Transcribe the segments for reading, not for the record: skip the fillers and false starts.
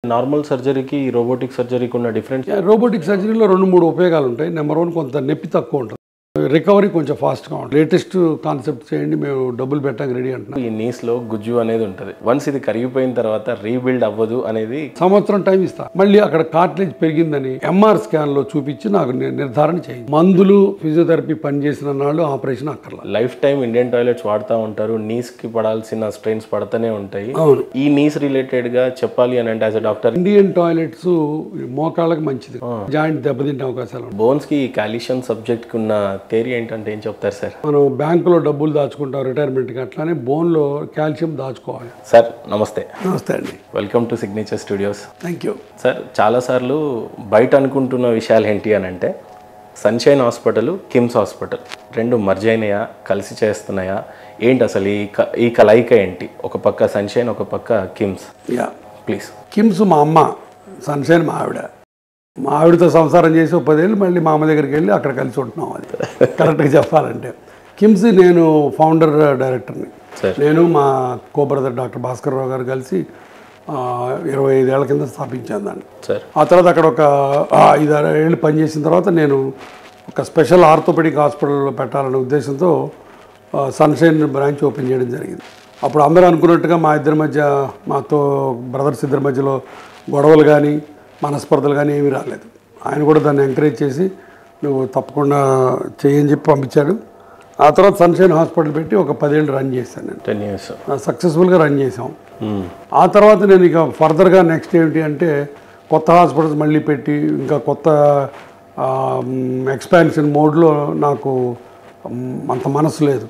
Normal సర్జరీకి robotic సర్జరీకి ఉన్న డిఫరెన్స్ రోబోటిక్ సర్జరీలో 2-3 ఉపయోగాలు ఉంటాయి. నెంబర్ 1 కొంత నొప్పి తక్కువ ఉంటుంది, రికవరీ కొంచెం ఫాస్ట్గా ఉంటుంది. లేటెస్ట్ కాన్సెప్ట్ చేయండి, మేము డబ్బులు పెట్టడానికి రెడీ అంటున్నాం. ఈ నీస్లో గుజ్జు అనేది ఉంటుంది. వన్స్ ఇది కరిగిపోయిన తర్వాత రీబిల్డ్ అవ్వదు అనేది సంవత్సరం టైం ఇస్తా. మళ్ళీ అక్కడ కార్టిలేజ్ పెరిగిందని ఎంఆర్ స్కాన్లో చూపించి నాకు నిర్ధారణ చేయండి. మందులు ఫిజియోథెరపీ పనిచేసిన నాళ్ళు ఆపరేషన్ అక్కర్లా. లైఫ్ టైం ఇండియన్ టాయిలెట్స్ వాడుతూ ఉంటారు. నీస్కి పడాల్సిన స్ట్రెయిన్స్ పడుతూనే ఉంటాయి. అవును, ఈ నీస్ రిలేటెడ్గా చెప్పాలి అని అంటే as a doctor, Indian toilets మోకాళ్ళకి మంచిది, జాయింట్ దెబ్బతింటే అవకాశాలు ఉంటాయి. బోన్స్కి కాల్షియం సబ్జెక్ట్కి ఉన్న థియరీ ఏంటంటే ఏం చెప్తారు సార్? మనం బ్యాంకులో డబ్బులు దాచుకుంటాం రిటైర్మెంట్కి, అట్లానే బోన్లో కాల్షియం దాచుకోవాలి. సార్ నమస్తే. నమస్తే అండి, welcome to signature studios. Thank you. Sir చాలాసార్లు బయట అనుకుంటున్న విషయాలు ఏంటి అని అంటే సన్షైన్ హాస్పిటల్, కిమ్స్ హాస్పిటల్ రెండు మర్జ్ అయినాయా, కలిసి చేస్తున్నాయా, ఏంటి అసలు ఈ కలయిక ఏంటి? ఒక పక్క సన్షైన్, ఒక పక్క కిమ్స్. Yeah, please. కిమ్స్ మా అమ్మ, సన్షైన్ మా ఆవిడ. మా ఆవిడతో సంసారం చేసి 10 ఏళ్ళు మళ్ళీ మా అమ్మ దగ్గరికి వెళ్ళి అక్కడ కలిసి ఉంటున్నాం. అది కరెక్ట్గా చెప్పాలంటే కిమ్స్ నేను ఫౌండర్ డైరెక్టర్ని. నేను మా కో బ్రదర్ డాక్టర్ భాస్కర్ రావు గారు కలిసి 25 ఏళ్ల కింద స్థాపించాను దాన్ని. ఆ తర్వాత అక్కడ ఒక 5-6 ఏళ్ళు పనిచేసిన తర్వాత నేను ఒక స్పెషల్ ఆర్థోపెడిక్ హాస్పిటల్లో పెట్టాలనే ఉద్దేశంతో సన్షైన్ బ్రాంచ్ ఓపెన్ చేయడం జరిగింది. అప్పుడు అందరూ అనుకున్నట్టుగా మా ఇద్దరి మధ్య, మాతో బ్రదర్స్ ఇద్దరి మధ్యలో గొడవలు కానీ మనస్పర్ధలు కానీ ఏమీ రాలేదు. ఆయన కూడా దాన్ని ఎంకరేజ్ చేసి నువ్వు తప్పకుండా చేయని చెప్పి పంపించాడు. ఆ తర్వాత సన్షైన్ హాస్పిటల్ పెట్టి ఒక 10 ఏళ్ళు రన్ చేశాను నేను. 10 years సక్సెస్ఫుల్గా రన్ చేసాం. ఆ తర్వాత నేను ఇక ఫర్దర్గా నెక్స్ట్ ఏమిటి అంటే కొత్త హాస్పిటల్స్ మళ్ళీ పెట్టి ఇంకా కొత్త ఎక్స్పాన్షన్ మోడ్లో నాకు అంత మనసు లేదు,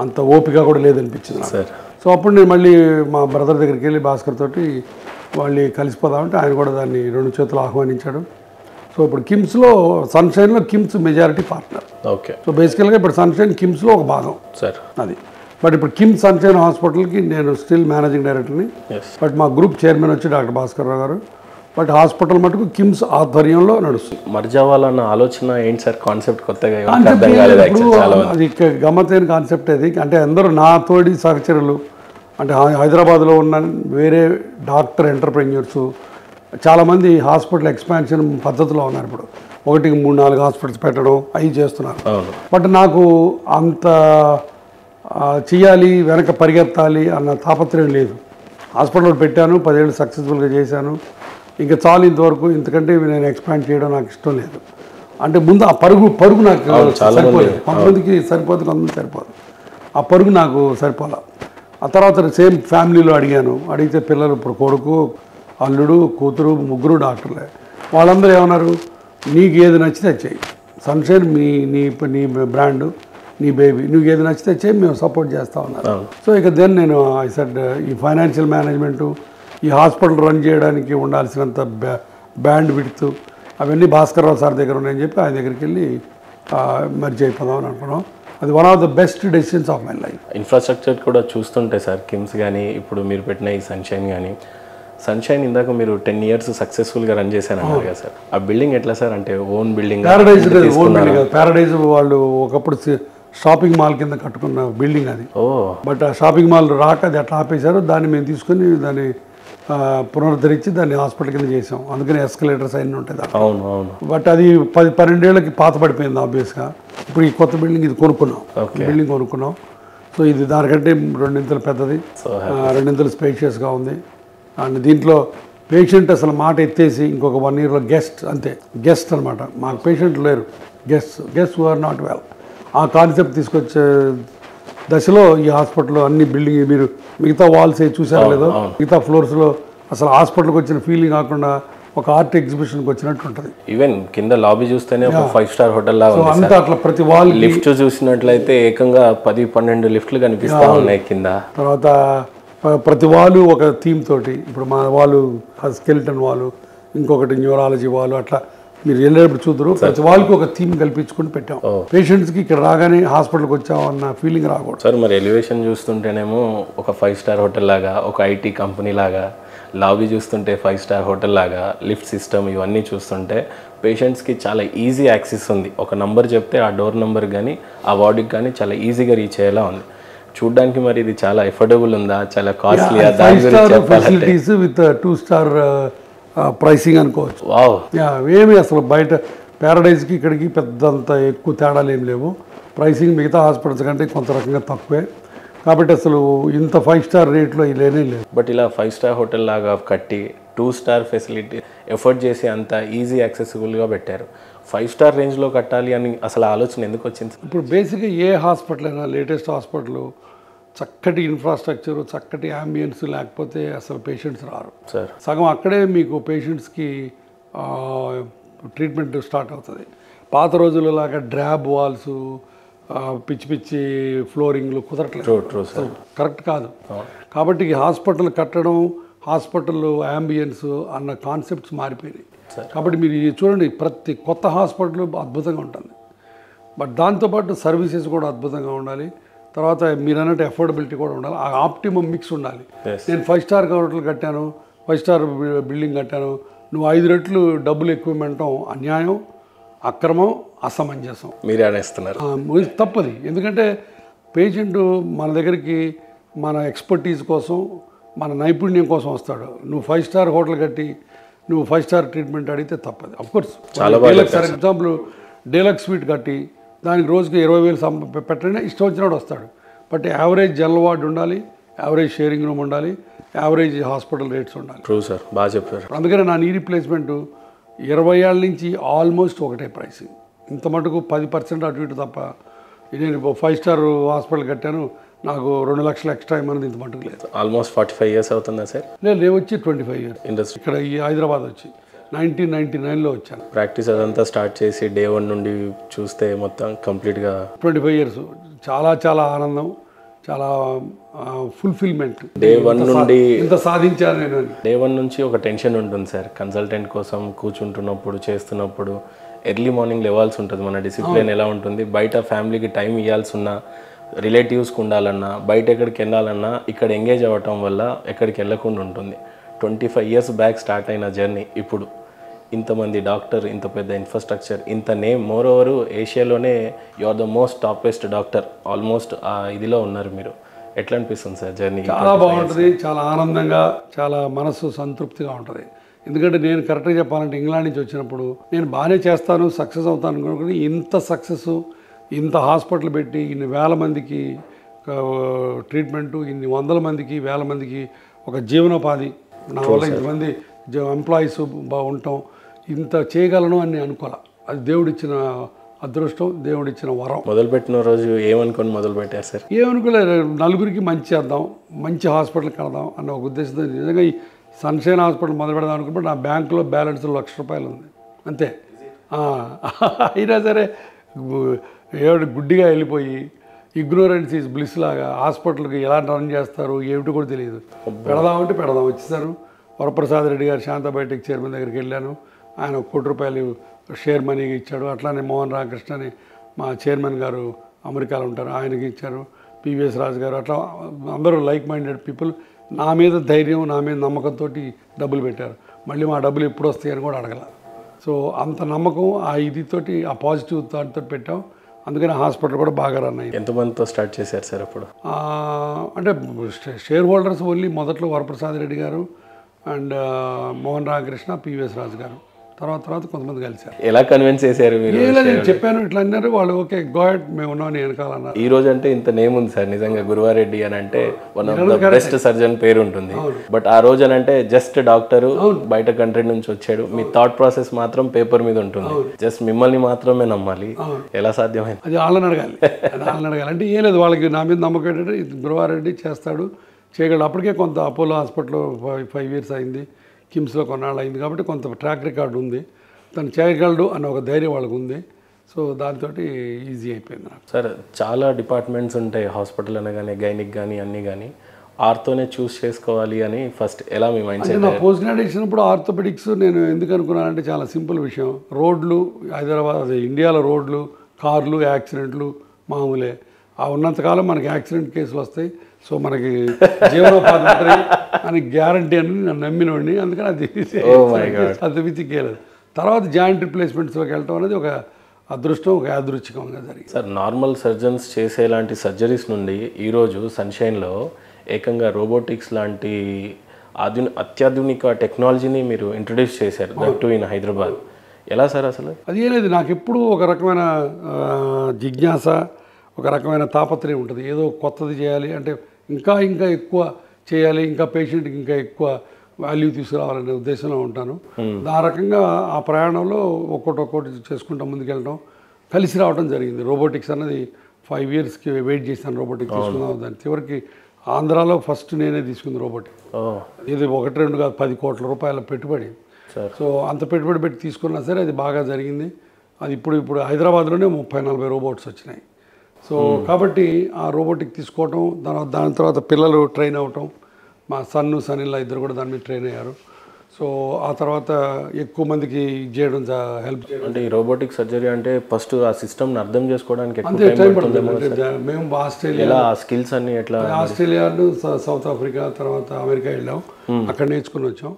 అంత ఓపిక కూడా లేదనిపించింది నాకు. సో అప్పుడు నేను మళ్ళీ మా బ్రదర్ దగ్గరికి వెళ్ళి భాస్కర్ తోటి వాళ్ళు కలిసిపోదామంటే ఆయన కూడా దాన్ని 2 చేతులు ఆహ్వానించాడు. సో ఇప్పుడు కిమ్స్లో, సన్షైన్లో KIMS majority partner. Okay. So బేసికల్గా ఇప్పుడు సన్షైన్ కిమ్స్లో ఒక భాగం సార్ అది. బట్ ఇప్పుడు కిమ్స్ సన్షైన్ హాస్పిటల్కి నేను స్టిల్ మేనేజింగ్ డైరెక్టర్ని. బట్ మా గ్రూప్ చైర్మన్ వచ్చి డాక్టర్ భాస్కర్ రావు గారు. బట్ హాస్పిటల్ మటుకు కిమ్స్ ఆధ్వర్యంలో నడుస్తుంది. మర్జ్ అవ్వాలన్న ఆలోచన ఏంటి సార్? కాన్సెప్ట్ కొత్తగా అది గమ్మతైన కాన్సెప్ట్ అది. అంటే అందరూ నా తోడి సహచరులు, అంటే హైదరాబాద్లో ఉన్న వేరే డాక్టర్ ఎంటర్ప్రెన్యూర్స్ చాలామంది హాస్పిటల్ ఎక్స్పాన్షన్ పద్ధతిలో ఉన్నారు. ఇప్పుడు 1-3-4 హాస్పిటల్స్ పెట్టడం అవి చేస్తున్నారు. బట్ నాకు అంత చేయాలి, వెనక పరిగెత్తాలి అన్న తాపత్రయం లేదు. హాస్పిటల్ పెట్టాను, 10 ఏళ్ళు సక్సెస్ఫుల్గా చేశాను, ఇంకా చాలు ఇంతవరకు. ఇంతకంటే నేను ఎక్స్పాండ్ చేయడం నాకు ఇష్టం లేదు. అంటే ముందు ఆ పరుగు నాకు సరిపోలేదు. కొంతమందికి సరిపోదు, కొంతమంది సరిపోదు. ఆ పరుగు నాకు సరిపోలే. ఆ తర్వాత సేమ్ ఫ్యామిలీలో అడిగితే పిల్లలు ఇప్పుడు కొడుకు, అల్లుడు, కూతురు, 3 డాక్టర్లే. వాళ్ళందరూ ఏమన్నారు, నీకు ఏది నచ్చితే చెయ్యి, సన్షైన్ నీ బ్రాండ్, నీ బేబీ, నువ్వు ఏది నచ్చితే చెయ్యి, మేము సపోర్ట్ చేస్తా ఉన్నారు. సో ఇక దెన్ నేను ఐ సెడ్ ఈ ఫైనాన్షియల్ మేనేజ్మెంటు, ఈ హాస్పిటల్ రన్ చేయడానికి ఉండాల్సినంత బ్యాండ్ విడ్త్ అవన్నీ భాస్కర్ రావు సార్ దగ్గర ఉన్నాయని చెప్పి ఆయన దగ్గరికి వెళ్ళి మర్జ్ అయిపోదాం అని అనుకున్నాం. అది one of the best decisions of my life. Infrastructure కూడా చూస్తుంటే సార్, కిమ్స్ కానీ ఇప్పుడు మీరు పెట్టిన ఈ సన్షైన్ కానీ, సన్షైన్ ఇందాక మీరు 10 years సక్సెస్ఫుల్గా రన్ చేశాను అన్నారు కదా సార్. ఆ బిల్డింగ్ ఎట్లా సార్? అంటే own building? Paradise own building. Paradise వాళ్ళు ఒకప్పుడు షాపింగ్ మాల్ కింద కట్టుకున్న బిల్డింగ్ అది. బట్ ఆ షాపింగ్ మాల్ రాక అది అట్లా ఆపేశారు. దాన్ని మేము తీసుకుని దాన్ని పునరుద్ధరించి దాన్ని హాస్పిటల్ కింద చేసాం. అందుకని ఎస్కలేటర్స్ అన్నీ ఉంటాయి. అవును అవును. బట్ అది 10-12 ఏళ్ళకి పాత పడిపోయింది ఆబ్వియస్గా. ఇప్పుడు ఈ కొత్త బిల్డింగ్ ఇది కొనుక్కున్నాం, బిల్డింగ్ కొనుక్కున్నాం. సో ఇది దానికంటే 2 ఇంతలు పెద్దది, 2 ఇంతలు స్పేషియస్గా ఉంది. అండ్ దీంట్లో పేషెంట్ అసలు మాట ఎత్తేసి ఇంకొక 1 yearలో గెస్ట్, అంతే గెస్ట్ అనమాట. మాకు పేషెంట్లు లేరు, guest who are not well. ఆ కాన్సెప్ట్ తీసుకొచ్చే దశలో ఈ హాస్పిటల్లో అన్ని బిల్డింగ్, మీరు మిగతా వాల్స్ చూసారో లేదో, మిగతా ఫ్లోర్స్లో అసలు హాస్పిటల్కి వచ్చిన ఫీలింగ్ కాకుండా ఒక ఆర్ట్ ఎగ్జిబిషన్కి వచ్చినట్టు ఉంటుంది. ఈవెన్ కింద లాబీ చూస్తేనే ఒక 5-star హోటల్ లాగా ఉంది. అంతా అట్లా ప్రతి వాల్ లిఫ్ట్ చూసినట్లయితే ఏకంగా 10-12 లిఫ్ట్లు కనిపిస్తూ ఉన్నాయి కింద. తర్వాత ప్రతి వాళ్ళు ఒక థీమ్ తోటి, ఇప్పుడు మా వాళ్ళు స్కెలిటన్ వాళ్ళు, ఇంకొకటి న్యూరాలజీ వాళ్ళు, అట్లా మీరు వెళ్ళేటప్పుడు చూద్దరు. ప్రతి వాళ్ళకి ఒక థీమ్ కల్పించుకుని పెట్టాం. పేషెంట్స్కి ఇక్కడ రాగానే హాస్పిటల్కి వచ్చాం అన్న ఫీలింగ్ రాకూడదు సార్. మరి ఎలివేషన్ చూస్తుంటేనేమో ఒక 5-star హోటల్ లాగా, ఒక ఐటీ కంపెనీ లాగా, లాబీ చూస్తుంటే 5-star హోటల్ లాగా, లిఫ్ట్ సిస్టమ్ ఇవన్నీ చూస్తుంటే పేషెంట్స్కి చాలా ఈజీ యాక్సెస్ ఉంది. ఒక నంబర్ చెప్తే ఆ డోర్ నెంబర్ కానీ ఆ వార్డుకి కానీ చాలా ఈజీగా రీచ్ అయ్యేలా ఉంది. చూడ్డానికి మరి ఇది చాలా ఎఫోర్డబుల్ ఉందా, చాలా కాస్ట్లీయా? 5-star facilities with 2-star pricing అనుకోవచ్చు. వావ్. ఏమి అసలు బయట ప్యారడైజ్కి ఇక్కడికి పెద్దంత ఎక్కువ తేడాలు ఏం లేవు. ప్రైసింగ్ మిగతా హాస్పిటల్స్ కంటే కొంత రకంగా తక్కువే. కాబట్టి అసలు ఇంత 5-star రేట్లో లేనే లేదు. బట్ ఇలా 5-star హోటల్ లాగా కట్టి 2-star ఫెసిలిటీ ఎఫర్ట్ చేసి అంత ఈజీ యాక్సెసిబుల్గా పెట్టారు. 5-star రేంజ్లో కట్టాలి అని అసలు ఆలోచన ఎందుకు వచ్చింది? ఇప్పుడు బేసిక్గా ఏ హాస్పిటల్ అయినా లేటెస్ట్ హాస్పిటల్ చక్కటి ఇన్ఫ్రాస్ట్రక్చర్, చక్కటి అంబియన్స్ లేకపోతే అసలు పేషెంట్స్ రారు సార్. సగం అక్కడే మీకు పేషెంట్స్కి ట్రీట్మెంట్ స్టార్ట్ అవుతుంది. పాత రోజులలాగా డ్రాబ్ వాల్స్, పిచ్చి పిచ్చి ఫ్లోరింగ్లు కుదరట్లేదు. True sir. కరెక్ట్ కాదు. కాబట్టి హాస్పిటల్ కట్టడం, హాస్పిటల్ అంబియన్స్ అన్న కాన్సెప్ట్స్ మారిపోయినాయి. కాబట్టి మీరు చూడండి, ప్రతి కొత్త హాస్పిటల్ అద్భుతంగా ఉంటుంది. బట్ దాంతోపాటు సర్వీసెస్ కూడా అద్భుతంగా ఉండాలి. తర్వాత మీరు అన్నట్టు అఫోర్డబిలిటీ కూడా ఉండాలి. ఆ ఆప్టిమమ్ మిక్స్ ఉండాలి. నేను 5-star హోటల్ కట్టాను, 5-star బిల్డింగ్ కట్టాను, నువ్వు 5 రెట్లు డబ్బులు ఎక్కువ ఇవ్వటం అన్యాయం, అక్రమం, అసమంజసం. మీరే అనేస్తున్నారు. తప్పది. ఎందుకంటే పేషెంట్ మన దగ్గరికి మన ఎక్స్పర్టీస్ కోసం, మన నైపుణ్యం కోసం వస్తాడు. నువ్వు 5-star హోటల్ కట్టి నువ్వు 5-star ట్రీట్మెంట్ అడిగితే తప్పదు. Of course for example deluxe sweet కట్టి దానికి రోజుకి 20,000 పెట్టండి, ఇష్టం వచ్చినప్పుడు వస్తాడు. బట్ యావరేజ్ జనరల్ వార్డ్ ఉండాలి, యావరేజ్ షేరింగ్ రూమ్ ఉండాలి, యావరేజ్ హాస్పిటల్ రేట్స్ ఉండాలి. ట్రూ సార్, బాగా చెప్పారు. అందుకని నా నీ రీప్లేస్మెంట్ 20 ఏళ్ళ నుంచి ఆల్మోస్ట్ ఒకటే ప్రైసింగ్. ఇంత మటుకు 10% అటు ఇటు తప్ప. నేను 5-star హాస్పిటల్ కట్టాను, నాకు 2 లక్షలు ఎక్స్ట్రా ఇవ్వమని ఇంత మటుకు లేదు. ఆల్మోస్ట్ 45 years అవుతుందా సార్? నేను వచ్చి 25 years ఇండస్ట్రీ ఇక్కడ ఈ హైదరాబాద్ వచ్చి 1999లో వచ్చాను. ప్రాక్టీస్ అదంతా స్టార్ట్ చేసి డే 1 నుండి చూస్తే మొత్తం కంప్లీట్గా 25 years చాలా చాలా ఆనందం, చాలా ఫుల్ఫిల్మెంట్. డే 1 నుండి ఇంత సాధించాను నేను. డే 1 నుంచి ఒక టెన్షన్ ఉంటుంది సార్. కన్సల్టెంట్ కోసం కూర్చుంటున్నప్పుడు, చేస్తున్నప్పుడు ఎర్లీ మార్నింగ్ లేవాల్సి ఉంటుంది. మన డిసిప్లిన్ ఎలా ఉంటుంది, బయట ఫ్యామిలీకి టైం ఇవ్వాల్సి ఉన్నా, రిలేటివ్స్కి ఉండాలన్నా, బయట ఎక్కడికి వెళ్ళాలన్నా ఇక్కడ ఎంగేజ్ అవ్వటం వల్ల ఎక్కడికి వెళ్ళకుండా ఉంటుంది. 25 years బ్యాక్ స్టార్ట్ అయిన జర్నీ ఇప్పుడు ఇంతమంది డాక్టర్, ఇంత పెద్ద ఇన్ఫ్రాస్ట్రక్చర్, ఇంత నేమ్, మోర్ ఓవర్ ఏషియాలోనే you are the most toppest doctor almost ఆ ఇదిలో ఉన్నారు మీరు. ఎట్లా అనిపిస్తుంది సార్ జర్నీ? చాలా బాగుంటుంది, చాలా ఆనందంగా, చాలా మనసు సంతృప్తిగా ఉంటుంది. ఎందుకంటే నేను కరెక్ట్గా చెప్పాలంటే ఇంగ్లాండ్ నుంచి వచ్చినప్పుడు నేను బాగానే చేస్తాను, సక్సెస్ అవుతాను అనుకుని ఇంత సక్సెస్, ఇంత హాస్పిటల్ పెట్టి ఇన్ని వేల మందికి ట్రీట్మెంటు, ఇన్ని వందల మందికి, వేల మందికి ఒక జీవనోపాధి, నా వల్ల ఇంతమంది ఎంప్లాయీస్ ఉండటం, ఇంత చేయగలను అని నేను అనుకోలే. అది దేవుడిచ్చిన అదృష్టం, దేవుడిచ్చిన వరం. మొదలుపెట్టిన రోజు ఏమనుకొని మొదలుపెట్టారు సార్? ఏమనుకోలేదు, నలుగురికి మంచి చేద్దాం, మంచి హాస్పిటల్ కడదాం అన్న ఒక ఉద్దేశంతో నిజంగా ఈ సన్షైన్ హాస్పిటల్ మొదలు పెడదాం అనుకున్నప్పుడు నా బ్యాంకులో బ్యాలెన్స్ ₹1,00,000 ఉంది అంతే. అయినా సరే గుడ్డిగా వెళ్ళిపోయి ఇగ్నోరెన్స్ ఈజ్ బ్లిస్ లాగా హాస్పిటల్కి ఎలా రన్ చేస్తారు ఏమిటో కూడా తెలియదు. పెడదామంటే పెడదాం వచ్చేసారు. వరప్రసాద్ రెడ్డి గారు శాంతా బయోటెక్ చైర్మన్ దగ్గరికి వెళ్ళాను, ఆయన ₹1,00,00,000 షేర్ మనీగా ఇచ్చాడు. అట్లానే మోహన్ రామకృష్ణ అని మా చైర్మన్ గారు అమెరికాలో ఉంటారు, ఆయనకి ఇచ్చారు. పివిఎస్ రాజు గారు, అట్లా అందరూ లైక్ మైండెడ్ పీపుల్ నా మీద ధైర్యం, నా మీద నమ్మకంతో డబ్బులు పెట్టారు. మళ్ళీ మా డబ్బులు ఎప్పుడు వస్తాయని కూడా అడగల. సో అంత నమ్మకం, ఆ ఇదితోటి, ఆ పాజిటివ్ థాట్తో పెట్టాం. అందుకని హాస్పిటల్ కూడా బాగా రన్ అయ్యింది. ఎంతమందితో స్టార్ట్ చేశారు సార్ అప్పుడు? అంటే షేర్ హోల్డర్స్ ఓన్లీ మొదట్లో వరప్రసాద్ రెడ్డి గారు అండ్ మోహన్ రామకృష్ణ, పివిఎస్ రాజు గారు, తర్వాత కొంతమంది కలిశారు. ఎలా కన్విన్స్ చేశారు మీరు? నేను చెప్పాను ఇట్లా అన్నారు వాళ్ళు, ఓకే గోడ్ మేము ఉన్నాం వెనకాలన్నారు. ఈ రోజు అంటే ఇంత నేమ్ ఉంది సార్ నిజంగా. గురువారెడ్డి అని అంటే one of the best surgeon పేరు ఉంటుంది. బట్ ఆ రోజు అని అంటే జస్ట్ డాక్టర్ బయట కంట్రీ నుంచి వచ్చాడు, మీ థాట్ ప్రాసెస్ మాత్రం పేపర్ మీద ఉంటుంది. జస్ట్ మిమ్మల్ని మాత్రమే నమ్మాలి. ఎలా సాధ్యమైంది? అది వాళ్ళని అడగాలి. అంటే ఏం లేదు, వాళ్ళకి నా మీద నమ్మకం ఏంటంటే గురువారెడ్డి చేస్తాడు, చేయగలడు. అప్పటికే కొంత అపోలో హాస్పిటల్లో 5 years అయింది, కిమ్స్లో కొన్నాళ్ళు అయింది, కాబట్టి కొంత ట్రాక్ రికార్డు ఉంది. తను చేయగలడు అన్న ఒక ధైర్యం వాళ్ళకు ఉంది. సో దాంతో ఈజీ అయిపోయింది నాకు. సార్ చాలా డిపార్ట్మెంట్స్ ఉంటాయి హాస్పిటల్ అనగానే, గైనిక్ కానీ అన్నీ కానీ, ఆర్తోనే చూస్ చేసుకోవాలి అని ఫస్ట్ ఎలా మీ మైండ్ సెట్? నా పోస్ట్ గ్రాడ్యుయేషన్ ఇప్పుడు ఆర్థోపెడిక్స్ నేను ఎందుకు అనుకున్నానంటే చాలా సింపుల్ విషయం. రోడ్లు హైదరాబాద్, అదే ఇండియాలో రోడ్లు, కార్లు, యాక్సిడెంట్లు మామూలే. ఆ ఉన్నంతకాలం మనకి యాక్సిడెంట్ కేసులు వస్తాయి. సో మనకి జీవనోపాధి ఉంటుంది అని గ్యారంటీ అని నన్ను నమ్మినోడిని. అందుకని అది వితికేయలేదు. తర్వాత జాయింట్ రిప్లేస్మెంట్స్లోకి వెళ్ళటం అనేది ఒక అదృష్టం ఒక యాదృచ్ఛికంగా జరిగింది. సార్ నార్మల్ సర్జన్స్ చేసేలాంటి సర్జరీస్ నుండి ఈరోజు సన్షైన్లో ఏకంగా రోబోటిక్స్ లాంటి అత్యాధునిక టెక్నాలజీని మీరు ఇంట్రడ్యూస్ చేశారు, దట్ టు ఇన్ హైదరాబాద్. ఎలా సార్ అసలు? అది ఏం లేదు, నాకు ఎప్పుడూ ఒక రకమైన జిజ్ఞాస, ఒక రకమైన తాపత్రయం ఉంటుంది. ఏదో కొత్తది చేయాలి అంటే ఇంకా ఇంకా ఎక్కువ చేయాలి, ఇంకా పేషెంట్కి ఇంకా ఎక్కువ వాల్యూ తీసుకురావాలనే ఉద్దేశంలో ఉంటాను. ఆ రకంగా ఆ ప్రయాణంలో ఒక్కొక్కటి చేసుకుంటా ముందుకెళ్ళడం, కలిసి రావడం జరిగింది. రోబోటిక్స్ అన్నది 5 yearsకి వెయిట్ చేశాను రోబోటిక్స్ తీసుకుందాం దాన్ని. చివరికి ఆంధ్రాలో ఫస్ట్ నేనే తీసుకుంది రోబోటిక్. ఇది 1-2 కాదు, 10 కోట్ల రూపాయల పెట్టుబడి. సో అంత పెట్టుబడి పెట్టి తీసుకున్నా సరే అది బాగా జరిగింది. అది ఇప్పుడు హైదరాబాద్లోనే 30-40 రోబోట్స్ వచ్చినాయి. సో కాబట్టి ఆ రోబోటిక్ తీసుకోవటం, దాని తర్వాత పిల్లలు ట్రైన్ అవటం, మా సన్నిల్లా ఇద్దరు కూడా దాని మీద ట్రైన్ అయ్యారు. సో ఆ తర్వాత ఎక్కువ మందికి చేయడం హెల్ప్ చేయడం. అంటే ఈ రోబోటిక్ సర్జరీ అంటే ఫస్ట్ ఆ సిస్టమ్ని అర్థం చేసుకోవడానికి అంతే టైం పడుతుంది. మేము ఆస్ట్రేలియా స్కిల్స్ అన్ని ఎట్లా ఆస్ట్రేలియాను, సౌత్ ఆఫ్రికా, తర్వాత అమెరికా వెళ్ళాం, అక్కడ నేర్చుకుని వచ్చాం.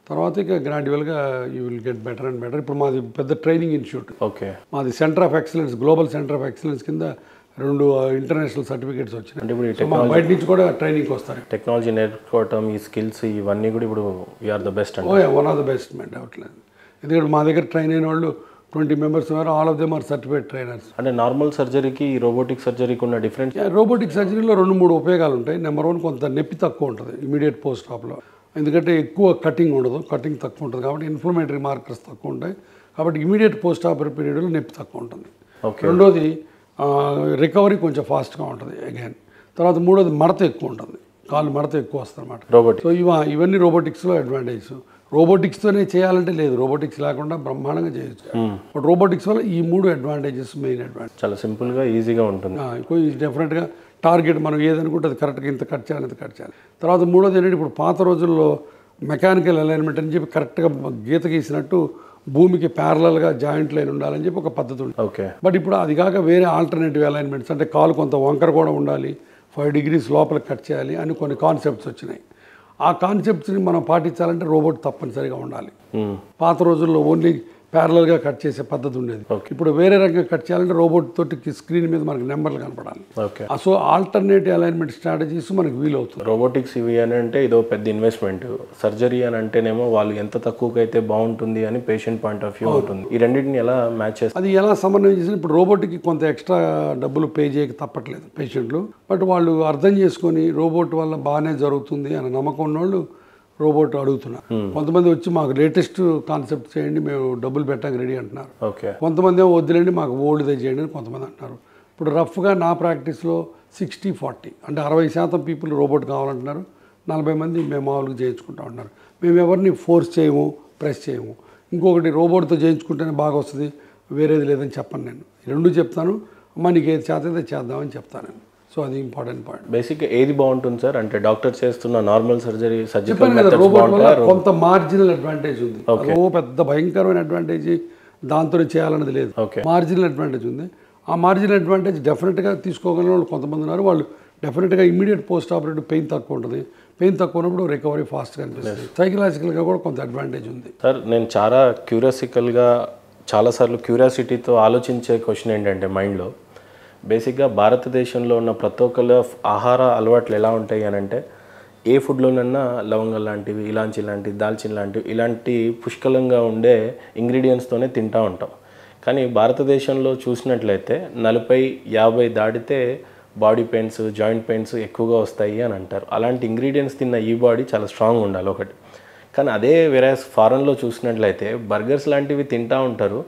తర్వాత ఇక గ్రాడ్యువల్గా you will get better and better. ఇప్పుడు మాది పెద్ద ట్రైనింగ్ ఇన్స్టిట్యూట్. ఓకే, మాది centre of excellence, global centre of excellence కింద 2 ఇంటర్నేషనల్ సర్టిఫికేట్స్ వచ్చినాయి. అంటే ఇప్పుడు బయట నుంచి కూడా ట్రైనింగ్కి వస్తారు. టెక్నాలజీ నేర్చుకోవటం, ఈ స్కిల్స్ ఇవన్నీ కూడా ఇప్పుడు వీఆర్ ద బెస్ట్ అంటే. One of the best men డౌట్లేదు. ఎందుకంటే మా దగ్గర ట్రైన్ అయిన వాళ్ళు 20 members ఉన్నారు. All of them are certified trainers. అంటే నార్మల్ సర్జరీకి రోబోటిక్ సర్జరీకి ఉన్న డిఫరెన్స్? రోబోటిక్ సర్జరీలో 2-3 ఉపయోగాలు ఉంటాయి. నెంబర్ 1, కొంత నొప్పి తక్కువ ఉంటుంది ఇమీడియట్ పోస్ట్ ఆప్లో. ఎందుకంటే ఎక్కువ కటింగ్ ఉండదు, కటింగ్ తక్కువ ఉంటుంది కాబట్టి ఇన్ఫ్లమేటరీ మార్కర్స్ తక్కువ ఉంటాయి. కాబట్టి ఇమీడియట్ పోస్ట్ ఆపరేటివ్ పీరియడ్లో నొప్పి తక్కువ ఉంటుంది. రెండోది రికవరీ కొంచెం ఫాస్ట్గా ఉంటుంది అగైన్. తర్వాత మూడోది మడత ఎక్కువ ఉంటుంది, కాళ్ళు మడత ఎక్కువ వస్తుంది అన్నమాట రోబోటిక్. సో ఇవన్నీ రోబోటిక్స్లో అడ్వాంటేజ్. రోబోటిక్స్తోనే చేయాలంటే లేదు, రోబోటిక్స్ లేకుండా బ్రహ్మాండంగా చేయొచ్చు. బట్ రోబోటిక్స్ వల్ల ఈ 3 అడ్వాంటేజెస్ మెయిన్ అడ్వాంటేజ్. చాలా సింపుల్గా ఈజీగా ఉంటుంది. డెఫినెట్గా టార్గెట్ మనం ఏదనుకుంటే అది కరెక్ట్గా ఇంత కట్ చేయాలి, ఇంత కట్ చేయాలి. తర్వాత మూడోది ఏంటంటే ఇప్పుడు పాత రోజుల్లో మెకానికల్ అలైన్మెంట్ అని చెప్పి కరెక్ట్గా గీత గీసినట్టు భూమికి ప్యారలల్గా జాయింట్ లైన్ ఉండాలని చెప్పి ఒక పద్ధతి ఉంది. ఓకే, బట్ ఇప్పుడు అది కాక వేరే ఆల్టర్నేటివ్ అలైన్మెంట్స్, అంటే కాలు కొంత వంకర కూడా ఉండాలి, 5 degrees లోపలికి కట్ చేయాలి అని కొన్ని కాన్సెప్ట్స్ వచ్చినాయి. ఆ కాన్సెప్ట్స్ని మనం పాటించాలంటే రోబోట్ తప్పనిసరిగా ఉండాలి. పాత రోజుల్లో ఓన్లీ ప్యారలల్గా కట్ చేసే పద్ధతి ఉండేది. ఇప్పుడు వేరే రకంగా కట్ చేయాలంటే రోబోట్ తోటి స్క్రీన్ మీద మనకి నెంబర్లు కనపడాలి. Okay, so alternative alignment strategies మనకి వీలవుతుంది. రోబోటిక్స్ ఇవి అని అంటే ఇదో పెద్ద ఇన్వెస్ట్మెంట్. సర్జరీ అని అంటేనేమో వాళ్ళు ఎంత తక్కువకైతే బాగుంటుంది అని పేషెంట్ పాయింట్ ఆఫ్ వ్యూ ఉంటుంది. ఈ రెండింటిని ఎలా మ్యాచ్ చేస్తారు? అది ఎలా సమన్వయం చేసిన ఇప్పుడు రోబోట్కి కొంత ఎక్స్ట్రా డబ్బులు పే చేయక తప్పట్లేదు పేషెంట్లు. బట్ వాళ్ళు అర్థం చేసుకొని రోబోట్ వల్ల బాగానే జరుగుతుంది అనే నమ్మకం ఉన్నోళ్ళు రోబోట్ అడుగుతున్నారు. కొంతమంది వచ్చి మాకు లేటెస్ట్ కాన్సెప్ట్ చేయండి, మేము డబ్బులు పెట్టడానికి రెడీ అంటున్నారు. ఓకే, కొంతమంది ఏమో వద్దులేండి మాకు ఓల్డ్దే చేయండి అని కొంతమంది అంటున్నారు. ఇప్పుడు రఫ్గా నా ప్రాక్టీస్లో 60-40 అంటే 60% పీపుల్ రోబోట్ కావాలంటున్నారు, 40 మంది మేము మామూలుగా చేయించుకుంటా ఉంటున్నారు. మేము ఎవరిని ఫోర్స్ చేయము, ప్రెస్ చేయము. ఇంకొకటి రోబోట్తో చేయించుకుంటేనే బాగా వస్తుంది, వేరేది లేదని చెప్పను నేను. 2 చెప్తాను, అమ్మ నీకు ఏది చేత చేద్దామని చెప్తాను నేను. సో అది ఇంపార్టెంట్ పాయింట్. బేసిక్గా ఏది బాగుంటుంది సార్? అంటే డాక్టర్ చేస్తున్న నార్మల్ సర్జరీ, రోబోట్ వల్ల కొంత మార్జినల్ అడ్వాంటేజ్ ఉంది. పెద్ద భయంకరమైన అడ్వాంటేజ్ దాంతో చేయాలన్నది లేదు, మార్జినల్ అడ్వాంటేజ్ ఉంది. ఆ మార్జినల్ అడ్వాంటేజ్ డెఫినెట్గా తీసుకోగలిగిన వాళ్ళు కొంతమంది ఉన్నారు. వాళ్ళు డెఫినెట్గా ఇమీడియట్ పోస్ట్ ఆపరేటివ్ పెయిన్ తక్కువ ఉంటుంది, పెయిన్ తక్కువ ఉన్నప్పుడు రికవరీ ఫాస్ట్గా అనిపిస్తుంది. సైకలాజికల్గా కూడా కొంత అడ్వాంటేజ్ ఉంది. సార్ నేను చాలాసార్లు క్యూరియాసిటీతో ఆలోచించే క్వశ్చన్ ఏంటంటే మైండ్లో, బేసిక్గా భారతదేశంలో ఉన్న ప్రతి ఒక్కళ్ళ ఆహార అలవాట్లు ఎలా ఉంటాయి అని అంటే, ఏ ఫుడ్లోనన్నా లవంగం లాంటివి, ఇలాంచి లాంటివి, దాల్చిన లాంటివి, ఇలాంటి పుష్కలంగా ఉండే ఇంగ్రీడియంట్స్తోనే తింటూ ఉంటాం. కానీ భారతదేశంలో చూసినట్లయితే 40-50 దాటితే బాడీ పెయిన్స్, జాయింట్ పెయిన్స్ ఎక్కువగా వస్తాయి అని అంటారు. అలాంటి ఇంగ్రీడియంట్స్ తిన్న ఈ బాడీ చాలా స్ట్రాంగ్ ఉండాలి ఒకటి. కానీ అదే వేరే ఫారెన్లో చూసినట్లయితే బర్గర్స్ లాంటివి తింటూ ఉంటారు,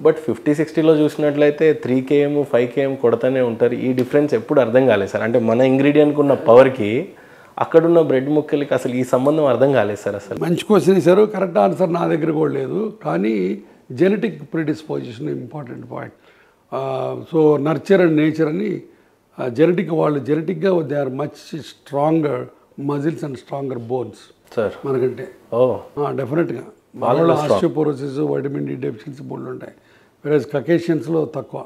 బట్ 50-60లో చూసినట్లయితే 3 km 5 km కొడతానే ఉంటారు. ఈ డిఫరెన్స్ ఎప్పుడు అర్థం కాలేదు సార్. అంటే మన ఇంగ్రీడియంట్కి ఉన్న పవర్కి అక్కడున్న బ్రెడ్ ముక్కలకి అసలు ఈ సంబంధం అర్థం కాలేదు సార్. అసలు మంచి క్వశ్చన్ ఇచ్చారు. కరెక్ట్ ఆన్సర్ నా దగ్గర కూడా లేదు, కానీ genetic predisposition important point. So nurture and nature అని జెనెటిక్గా they are much stronger muscles and stronger bones sir మనకంటే. డెఫినెట్గా వాళ్ళ ఆస్టియోపోరోసిస్, వైటమిన్ డి డెఫిషియన్సీ బోల్డ్ ఉంటాయి. వేరేజ్ కకేషియన్స్లో తక్కువ.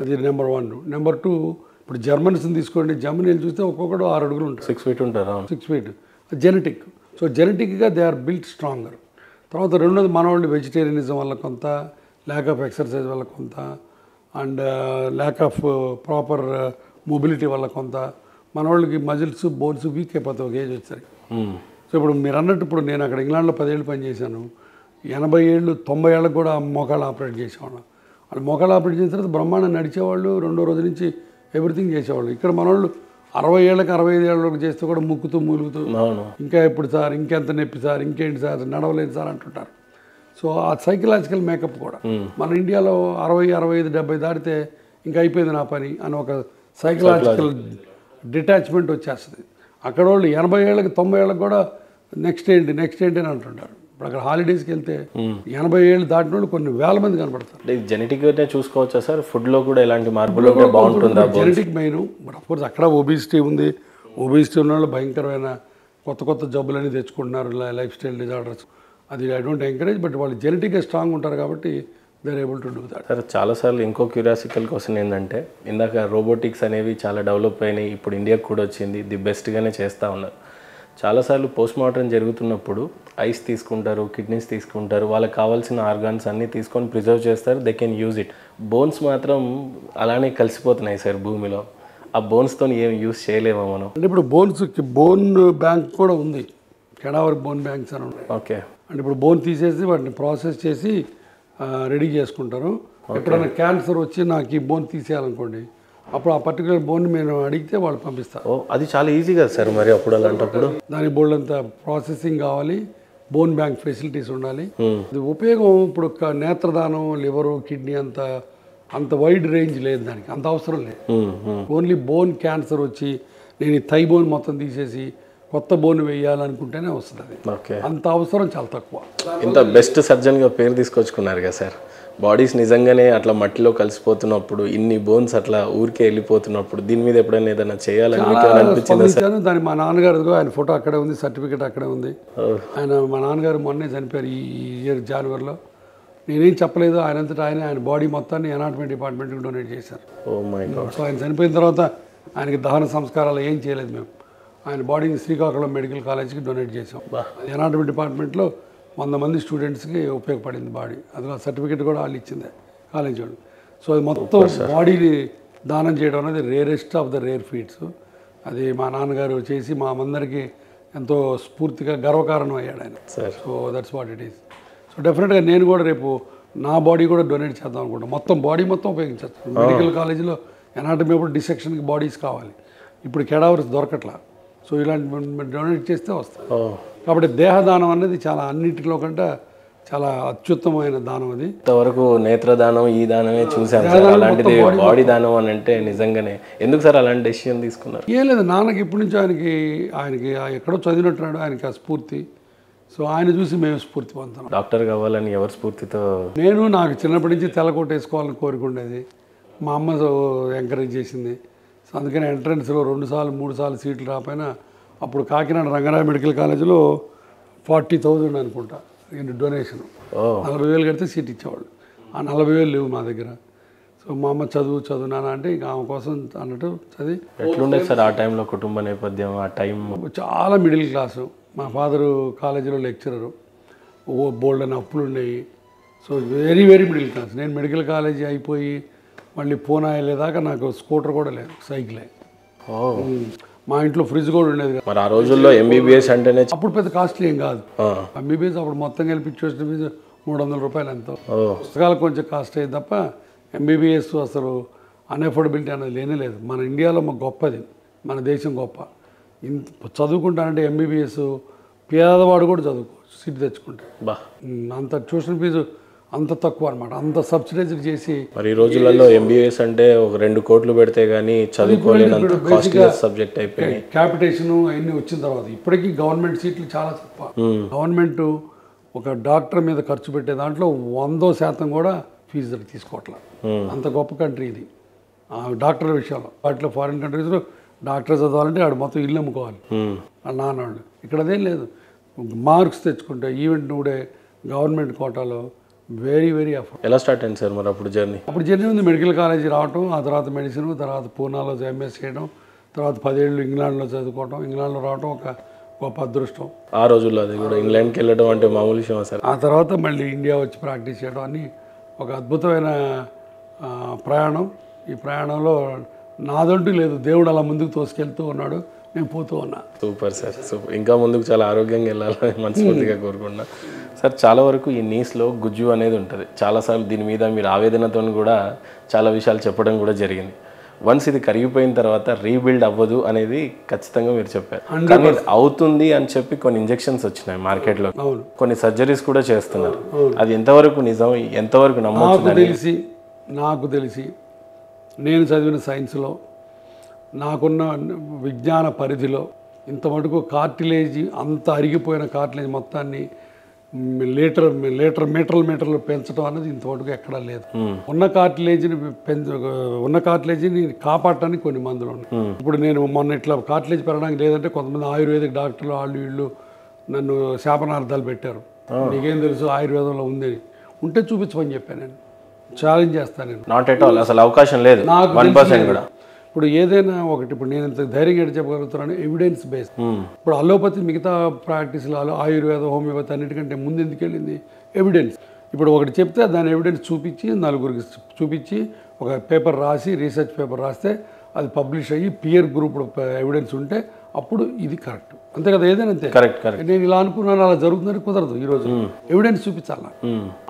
అది నెంబర్ 1. నెంబర్ 2, ఇప్పుడు జర్మన్స్ని తీసుకోండి, జర్మనీలు చూస్తే ఒక్కొక్కడు 6 అడుగులు ఉంటారు, 6 feet ఉంటారు. 6 feet జెనెటిక్. సో జెనెటిక్గా దే ఆర్ బిల్ట్ స్ట్రాంగర్. తర్వాత రెండోది మన వాళ్ళు వెజిటేరియనిజం వల్ల కొంత, ల్యాక్ ఆఫ్ ఎక్సర్సైజ్ వల్ల కొంత, and lack of proper mobility వల్ల కొంత మన వాళ్ళకి మజిల్స్ బోన్స్ వీక్ అయిపోతాయి ఒక ఏజ్ వచ్చేసరికి. సో ఇప్పుడు మీరు అన్నట్టు ఇప్పుడు నేను అక్కడ ఇంగ్లాండ్లో 10 ఏళ్ళు పనిచేశాను. 80 ఏళ్ళు 90 ఏళ్ళకి కూడా మోకాళ్ళు ఆపరేట్ చేసేవాళ్ళం. వాళ్ళు మోకాళ్ళు ఆపరేట్ చేసిన తర్వాత బ్రహ్మాండం నడిచేవాళ్ళు, 2వ రోజు నుంచి ఎవ్రీథింగ్ చేసేవాళ్ళు. ఇక్కడ మన వాళ్ళు 60 ఏళ్ళకి 65 ఏళ్ళకి చేస్తే కూడా ముక్కుతూ మూలుగుతూ ఇంకా ఎప్పుడు సార్, ఇంకెంత నొప్పి సార్, ఇంకేంటి సార్, నడవలేదు సార్ అంటుంటారు. సో ఆ సైకలాజికల్ మేకప్ కూడా మన ఇండియాలో 60, 65, 70 దాటితే ఇంకా అయిపోయింది నా పని అని ఒక సైకలాజికల్ డిటాచ్మెంట్ వచ్చేస్తుంది. అక్కడ వాళ్ళు 80 ఏళ్ళకి 90 ఏళ్ళకి కూడా నెక్స్ట్ ఏంటి అని అంటుంటారు. ఇప్పుడు అక్కడ హాలిడేస్కి వెళ్తే 80 ఏళ్ళు దాటిన వాళ్ళు కొన్ని వేల మంది కనపడతారు. జెనెటిక్గానే చూసుకోవచ్చా సార్? ఫుడ్లో కూడా ఎలాంటి మార్పులు ఉంటే బాగుంటుందా? Genetic main. బట్ అఫ్కోర్స్ అక్కడ ఒబిసిటీ ఉంది. ఒబిసిటీ ఉన్న వాళ్ళు భయంకరమైన కొత్త జబ్బులన్నీ తెచ్చుకుంటున్నారు, లైఫ్ స్టైల్ డిజార్డర్స్. అది ఐ డోంట్ ఎంకరేజ్. బట్ వాళ్ళు జెనెటిక్గా స్ట్రాంగ్ ఉంటారు కాబట్టి they are able to do that. Sir చాలాసార్లు ఇంకో క్యూరియాసికల్ క్వశ్చన్ ఏంటంటే, ఇందాక రోబోటిక్స్ అనేవి చాలా డెవలప్ అయినాయి, ఇప్పుడు ఇండియాకి కూడా వచ్చింది, ది బెస్ట్గానే చేస్తూ ఉన్నారు. చాలాసార్లు పోస్ట్ మార్టం జరుగుతున్నప్పుడు ఐస్ తీసుకుంటారు, కిడ్నీస్ తీసుకుంటారు, వాళ్ళకి కావాల్సిన ఆర్గాన్స్ అన్నీ తీసుకొని ప్రిజర్వ్ చేస్తారు, they can use it. Bones మాత్రం అలానే కలిసిపోతున్నాయి సార్ భూమిలో. ఆ బోన్స్తో ఏం యూజ్ చేయలేమో మనం. అంటే ఇప్పుడు బోన్ బ్యాంక్ కూడా ఉంది, కెడావర్ బోన్ బ్యాంక్స్ అని ఉన్నాయి. ఓకే. అంటే ఇప్పుడు బోన్ తీసేసి వాటిని ప్రాసెస్ చేసి రెడీ చేసుకుంటారు. ఎప్పుడైనా క్యాన్సర్ వచ్చి నాకు ఈ బోన్ తీసేయాలనుకోండి, అప్పుడు ఆ పర్టికులర్ బోన్ మేము అడిగితే వాళ్ళు పంపిస్తారు. అది చాలా ఈజీ కదా సార్ మరి అప్పుడు అలాంటప్పుడు? దానికి బోల్డ్ అంత ప్రాసెసింగ్ కావాలి, బోన్ బ్యాంక్ ఫెసిలిటీస్ ఉండాలి. ఇది ఉపయోగం ఇప్పుడు నేత్రదానం, లివరు, కిడ్నీ అంత వైడ్ రేంజ్ లేదు, దానికి అంత అవసరం లేదు. ఓన్లీ బోన్ క్యాన్సర్ వచ్చి నేను ఈ థై బోన్ మొత్తం తీసేసి కొత్త బోన్ వేయాలనుకుంటేనే వస్తుంది. అది అంత అవసరం చాలా తక్కువ. ఇంత బెస్ట్ సర్జన్గా పేరు తీసుకొచ్చుకున్నారు కదా సార్. బాడీస్ నిజంగానే అట్లా మట్టిలో కలిసిపోతున్నప్పుడు, ఇన్ని బోన్స్ అట్లా ఊరికే వెళ్ళిపోతున్నప్పుడు దీని మీద ఎప్పుడైనా ఏదైనా చేయాలని అనిపించింది సార్? దాని మా నాన్నగారు, ఆయన ఫోటో అక్కడే ఉంది, సర్టిఫికేట్ అక్కడే ఉంది. మా నాన్నగారు మొన్నే చనిపోయారు ఈ ఇయర్ జనవరిలో. నేనేం చెప్పలేదు, ఆయన బాడీ మొత్తాన్ని ఎనాటమీ డిపార్ట్మెంట్కి డొనేట్ చేశారు. సో ఆయన చనిపోయిన తర్వాత ఆయనకి దహన సంస్కారాలు ఏం చేయలేదు మేము. ఆయన బాడీని శ్రీకాకుళం మెడికల్ కాలేజ్కి డొనేట్ చేసాం. ఎనాటమీ డిపార్ట్మెంట్లో 100 మంది స్టూడెంట్స్కి ఉపయోగపడింది బాడీ. అది సర్టిఫికేట్ కూడా వాళ్ళు ఇచ్చిందే కాలేజ్ వాళ్ళు. సో అది మొత్తం బాడీని దానం చేయడం అనేది rarest of the rare feets. అది మా నాన్నగారు చేసి మా అందరికీ ఎంతో స్ఫూర్తిగా గర్వకారణం అయ్యాడు ఆయన. So that's what it is. So డెఫినెట్గా నేను కూడా రేపు నా బాడీ కూడా డొనేట్ చేద్దాం అనుకుంటాను. బాడీ మొత్తం ఉపయోగించవచ్చు. మెడికల్ కాలేజీలో ఎనాటమీ అప్పుడు డిసెక్షన్కి బాడీస్ కావాలి, ఇప్పుడు కెడావర్స్ దొరకట్లా. సో ఇలాంటి డొనేట్ చేస్తే వస్తాయి. కాబట్టి దేహదానం అనేది చాలా అన్నింటిలో కంటే చాలా అత్యుత్తమైన దానం. అది ఇంతవరకు నేత్రదానం ఈ దానమే చూసాను సార్. అలాంటిది బాడీ దానం అని అంటే నిజంగానే ఎందుకు సార్ అలాంటి డెసిషన్ తీసుకున్నారు? ఏం లేదు, నాన్నకి ఇప్పటి నుంచి ఆయనకి ఎక్కడో చదివినట్టున్నాడు, ఆయనకి ఆ స్ఫూర్తి. సో ఆయన చూసి మేము స్ఫూర్తి పొందుతాం. డాక్టర్ కావాలని ఎవరి స్ఫూర్తితో? నాకు చిన్నప్పటి నుంచి తెల్లకోట వేసుకోవాలని కోరుకుండేది. మా అమ్మ ఎంకరేజ్ చేసింది. సో అందుకని ఎంట్రన్స్లో 2 సార్లు 3 సార్లు సీట్లు రాపోయినా అప్పుడు కాకినాడ రంగరాయ మెడికల్ కాలేజీలో 40,000 అనుకుంటా డొనేషన్. 40,000 కడితే సీట్ ఇచ్చేవాళ్ళు. ఆ 40,000 లేవు మా దగ్గర. సో మా అమ్మ చదువు నాన్న అంటే ఇంకా ఆమె కోసం అన్నట్టు చదివి. ఎట్లుండే సార్ ఆ టైంలో కుటుంబ నేపథ్యం? ఆ టైం చాలా మిడిల్ క్లాసు. మా ఫాదరు కాలేజీలో లెక్చరరు, బోల్డ్ అని అప్పులు ఉన్నాయి. So very middle class. నేను మెడికల్ కాలేజీ అయిపోయి మళ్ళీ పూనా వెళ్ళేదాకా నాకు స్కూటర్ కూడా లేదు, సైకిలే. మా ఇంట్లో ఫ్రిడ్జ్ కూడా ఉండేది కదా. మరి ఆ రోజుల్లో ఎంబీబీఎస్ అంటేనే అప్పుడు పెద్ద కాస్ట్లీ ఏం కాదు. ఎంబీబీఎస్ అప్పుడు మొత్తం కలిపించి ఫీజు 300 రూపాయలు ఎంతో. పుస్తకాలకు కొంచెం కాస్ట్ అయ్యింది తప్ప ఎంబీబీఎస్ అసలు అన్ఎఫోర్డబిలిటీ అనేది లేనే లేదు. మన ఇండియాలో గొప్పది, మన దేశం గొప్ప. చదువుకుంటానంటే ఎంబీబీఎస్ పేదవాడు కూడా చదువుకోవచ్చు సీట్ తెచ్చుకుంటే. అంత ట్యూషన్ ఫీజు అంత తక్కువ అనమాట, అంత సబ్సిడైజ్ చేసి. మరి ఈ రోజులలో ఎంబీబీఎస్ అంటే ఒక 2 కోట్లు పెడితే కానీ చదువుకోలేనంత కాస్ట్లీ సబ్జెక్ట్ అయిపోయింది. క్యాపిటేషన్ అవన్నీ వచ్చిన తర్వాత ఇప్పటికీ గవర్నమెంట్ సీట్లు చాలా తక్కువ. గవర్నమెంట్ ఒక డాక్టర్ మీద ఖర్చు పెట్టే దాంట్లో 100% కూడా ఫీజు తీసుకోవట్లేదు. అంత గొప్ప కంట్రీ ఇది డాక్టర్ల విషయంలో. వాటిలో ఫారిన్ కంట్రీస్లో డాక్టర్ చదవాలంటే ఆడు మొత్తం ఇల్లు అమ్ముకోవాలి వాళ్ళ నాన్నవాళ్ళు. ఇక్కడ అదేం లేదు, మార్క్స్ తెచ్చుకుంటే ఈవెంట్ నువ్వుడే గవర్నమెంట్ కోటాలో వెరీ అఫోర్డ్. ఎలా స్టార్ట్ అయింది సార్ మరి అప్పుడు జర్నీ? అప్పుడు జర్నీ ఉంది, మెడికల్ కాలేజీ రావటం, ఆ తర్వాత మెడిసిన్, తర్వాత పూనాలో ఎంఎస్ చేయడం, తర్వాత 10 ఏళ్ళు ఇంగ్లాండ్లో చదువుకోవటం, ఇంగ్లాండ్లో రావటం ఒక గొప్ప అదృష్టం. ఆ రోజుల్లో అది కూడా ఇంగ్లాండ్కి వెళ్ళడం అంటే మామూలు విషయం సార్. ఆ తర్వాత మళ్ళీ ఇండియా వచ్చి ప్రాక్టీస్ చేయడం అని ఒక అద్భుతమైన ప్రయాణం. ఈ ప్రయాణంలో నాదంటూ లేదు, దేవుడు అలా ముందుకు తోసుకెళ్తూ ఉన్నాడు, నేను పోతూ ఉన్నా. Super sir, super. ఇంకా ముందుకు చాలా ఆరోగ్యంగా వెళ్ళాలని మనస్ఫూర్తిగా కోరుకున్నా సార్. చాలా వరకు ఈ నీస్లో గుజ్జు అనేది ఉంటుంది. చాలాసార్లు దీని మీద మీరు ఆవేదనతో కూడా చాలా విషయాలు చెప్పడం కూడా జరిగింది. వన్స్ ఇది కరిగిపోయిన తర్వాత రీబిల్డ్ అవ్వదు అనేది ఖచ్చితంగా మీరు చెప్పారు. కానీ అవుతుంది అని చెప్పి కొన్ని ఇంజెక్షన్స్ వచ్చినాయి మార్కెట్లో, కొన్ని సర్జరీస్ కూడా చేస్తున్నారు. అది ఎంతవరకు నిజం, ఎంతవరకు నమ్మొచ్చు? నాకు తెలిసి నేను చదివిన సైన్స్లో, నాకున్న విజ్ఞాన పరిధిలో ఇంత మటుకు కార్టిలేజీ, అంత అరిగిపోయిన కార్టిలేజ్ మొత్తాన్ని మీటర్లు పెంచడం అనేది ఇంతవరకు ఎక్కడా లేదు. ఉన్న కార్టిలేజీని కాపాడటానికి కొన్ని మందులు ఉన్నాయి. ఇప్పుడు నేను మొన్న ఇట్లా కార్టిలేజ్ పెరగడానికి లేదంటే కొంతమంది ఆయుర్వేదిక్ డాక్టర్లు వాళ్ళు వీళ్ళు నన్ను శాపనార్థాలు పెట్టారు. నీకేం తెలుసు ఆయుర్వేదంలో ఉందని, ఉంటే చూపించమని చెప్పాను. నేను ఛాలెంజ్ చేస్తాను. నేను నాట్ ఎట్ ఆల్, అసలు అవకాశం లేదు. నాకు 1% కూడా. ఇప్పుడు ఏదైనా ఒకటి, ఇప్పుడు నేను ఇంత ధైర్యంగా చెప్పగలుగుతున్నాను, ఎవిడెన్స్ బేస్డ్. ఇప్పుడు అలోపతి మిగతా ప్రాక్టీస్లో ఆయుర్వేదం, హోమియోపతి అన్నిటికంటే ముందు ఎందుకు వెళ్ళింది? ఎవిడెన్స్. ఇప్పుడు ఒకటి చెప్తే దాని ఎవిడెన్స్ చూపించి, నలుగురికి చూపించి, ఒక పేపర్ రాసి, రీసెర్చ్ పేపర్ రాస్తే అది పబ్లిష్ అయ్యి పియర్ గ్రూప్ ఎవిడెన్స్ ఉంటే అప్పుడు ఇది కరెక్ట్. అంతే కదా, ఏదైనా అంతే. కరెక్ట్. నేను ఇలా అనుకున్నాను, అలా జరుగుతుందని కుదరదు. ఈరోజు ఎవిడెన్స్ చూపించాలా.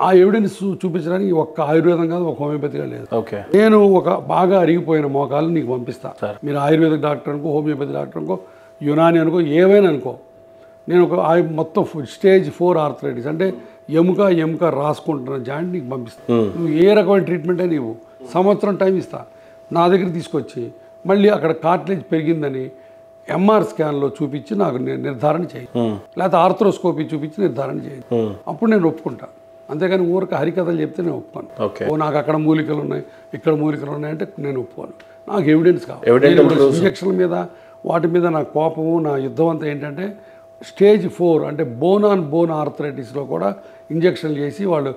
ఆ ఎవిడెన్స్ చూపించడానికి ఒక్క ఆయుర్వేదం కాదు, ఒక హోమియోపతిగా లేదు. నేను ఒక బాగా అరిగిపోయిన మోకాలు నీకు పంపిస్తా. మీరు ఆయుర్వేదిక్ డాక్టర్ అనుకో, హోమియోపతి డాక్టర్ అనుకో, యునాని అనుకో, ఏవైనా అనుకో, నేను ఒక మొత్తం స్టేజ్ 4 ఆర్థరైటిస్ అంటే ఎముక రాసుకుంటున్న జాయింట్ నీకు పంపిస్తాను. నువ్వు ఏ రకమైన ట్రీట్మెంట్ అయినా ఇవ్వు, సంవత్సరం టైం ఇస్తా. నా దగ్గర తీసుకొచ్చి మళ్ళీ అక్కడ కార్టిలేజ్ పెరిగిందని ఎంఆర్ స్కాన్లో చూపించి నాకు నిర్ధారణ చేయి, లేకపోతే ఆర్థ్రోస్కోపీ చూపించి నిర్ధారణ చేయి. అప్పుడు నేను ఒప్పుకుంటా. అంతేగాని ఊరికి హరికథలు చెప్తే నేను ఒప్పుకోను. నాకు అక్కడ మూలికలు ఉన్నాయి, ఇక్కడ మూలికలు ఉన్నాయంటే నేను ఒప్పుకోను. నాకు ఎవిడెన్స్ కావాలి. ఇంజక్షన్ల మీద వాటి మీద నా కోపము, నా యుద్ధం అంతా ఏంటంటే స్టేజ్ 4 అంటే బోన్ ఆన్ బోన్ ఆర్థరైటిస్లో కూడా ఇంజక్షన్లు చేసి వాళ్ళు